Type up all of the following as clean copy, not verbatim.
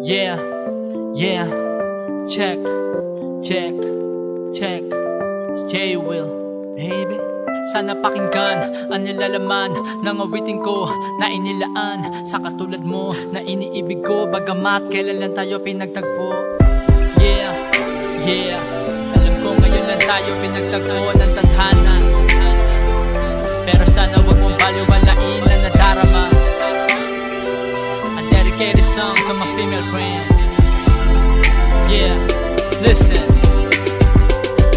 Yeah, yeah, check, check, check. It's J-Will, baby. Sana pakinggan ang nilalaman ng awitin ko na inilaan sa katulad mo na iniibig ko, bagamat kailan lang tayo pinagtagpo. Yeah, yeah, alam ko ngayon lang tayo pinagtagpo ng tadhana, pero sana wag mong baliwalain na nadarama. I dedicate this song to my female friend. Yeah, listen.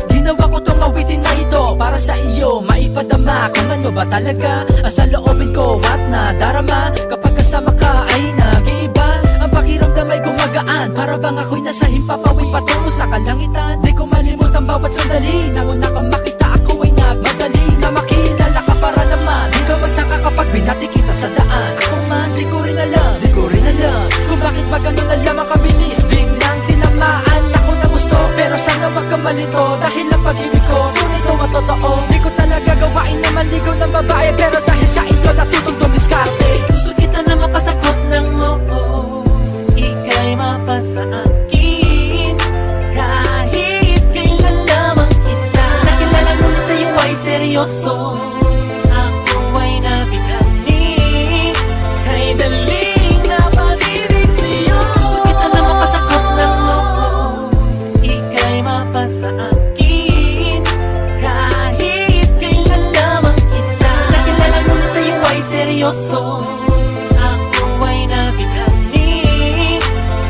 Ginawa ko tong awitin na ito para sa iyo, maipadama kung ano ba talaga ang sa loobin ko at nadarama. Kapag kasama ka ay nag-iiba, ang pakiramdam ay gumagaan, para bang ako'y nasa himpapawid patungo sa kalangitan. Di ko malimutan bawat sandali, nanguna kang makita ako ay nagmadali na makilala ka para naman. Di ka magtaka kapag binati kita sa daan. Ako man di ko rin alam kung bakit ba ganun na lamang kabilis. Biglang tinamaan ako ng gusto, pero sana wag ka malito, dahil ang pag-ibig ko tunay ito matotoo. Di ko talaga gawain na maligaw ng babae, pero dahil sa iyo natutong dumiskarte. Gusto kita na mapasagot ng oo, ika'y mapasa akin, kahit kailan lamang kita nakilala, ngunit sa'yo ay seryoso. Ako ay nabighani, kay daling na pag-ibig sa'yo. Gusto kita na mapasagot ng oo, ika'y mapasa akin, kahit kailan lamang kita nakilala, ngunit sa'yo ay seryoso. Ako ay nabighani,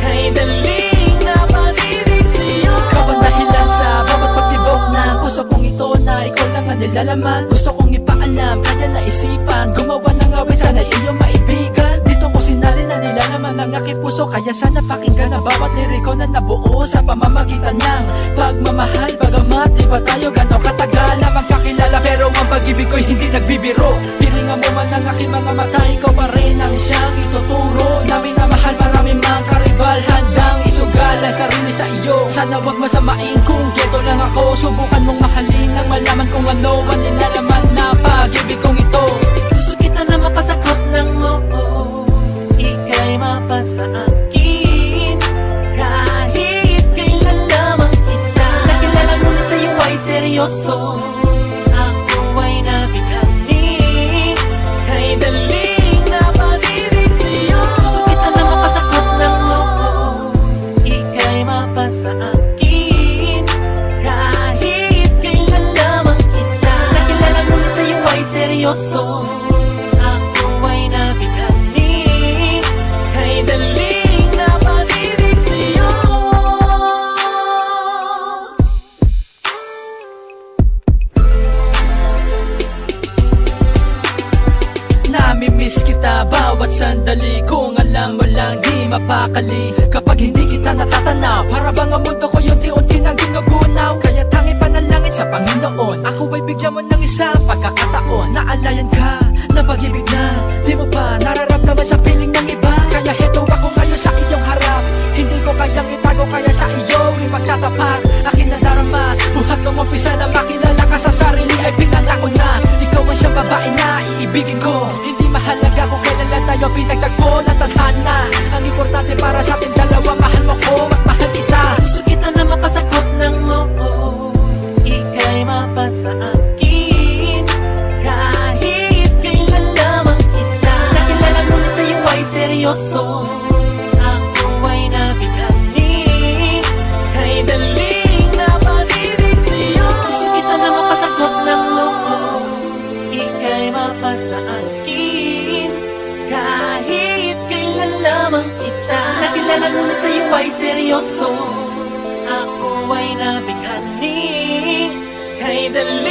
kay daling na pag-ibig sa'yo. Ikaw ang dahilan sa bawat pagtibok ng puso kong ito, na ikaw lang ang nilalaman. Gusto kong ipaalam, kaya naisipan gumawa ng awit, sana iyong maibigan. Dito ko sinalin na nilalaman ng aking puso, kaya sana pakinggan na bawat liriko na nabuo sa pamamagitan ng pagmamahal. Bagamat di ba tayo gano'ng katagal na magkakilala, pero ang pag-ibig ko'y hindi nagbibiro. Pilingan mo man ang aking mga mata, ikaw pa rin ang siyang ituturo namin na mahal. Marami mang karibal, handang isugal ang sarili sa iyo. Sana wag masamain kung keto lang ako, subukan mong mahalin nang malaman kung ano ang nilalaman na pag-ibig kong ito. Gusto kita na mapasagot ng oo, ika'y mapasa akin, kahit kailan lamang kita nakilala, ngunit sa'yo ay seryoso. Ako ay nabighani, kay daling na pag-ibig sa'yo. Gusto kita na mapasagot ng oo, ika'y mapasa akin, kahit kailan lamang kita nakilala, ngunit sa'yo ay seryoso. Ako ay nabighani, kay daling na pag-ibig sa'yo. Namimiss kita bawat sandali, kung alam mo lang di mapakali. Kapag hindi kita natatanaw, para bang ang mundo ko unti-unti nang ginugunaw. Kaya tangi panalangin sa Panginoon, ako ay bigyan mo ng isang pagkakataon. Naalayan ka na pag-ibig na di mo pa nararamdaman sa piling ng iba. Kaya heto ako ngayon sa iyong harap, hindi ko kayang itago, kaya sa iyo ipagtatapat aking nadarama. Buhat nung umpisa na makilala ka sa sarili ay pinangako na ikaw ang siyang babae na iibigin ko. Hindi mahalaga kung kailan lang tayo pinagtagpo ng tadhana, ang importante para sa ating dalawa, mahal mo ko at mahal kita. Gusto kita na mapasagot ng oo, ika'y mapasa akin, kahit kailan lamang kita nakilala, ngunit sa'yo ay seryoso. Ako ay nabighani, kay daling na pag-ibig sa'yo. Gusto kita na mapasagot ng oo, ika'y mapasa akin, kahit kailan lamang kita nakilala, ngunit sa'yo ay seryoso. Ako ay nabighani, kay daling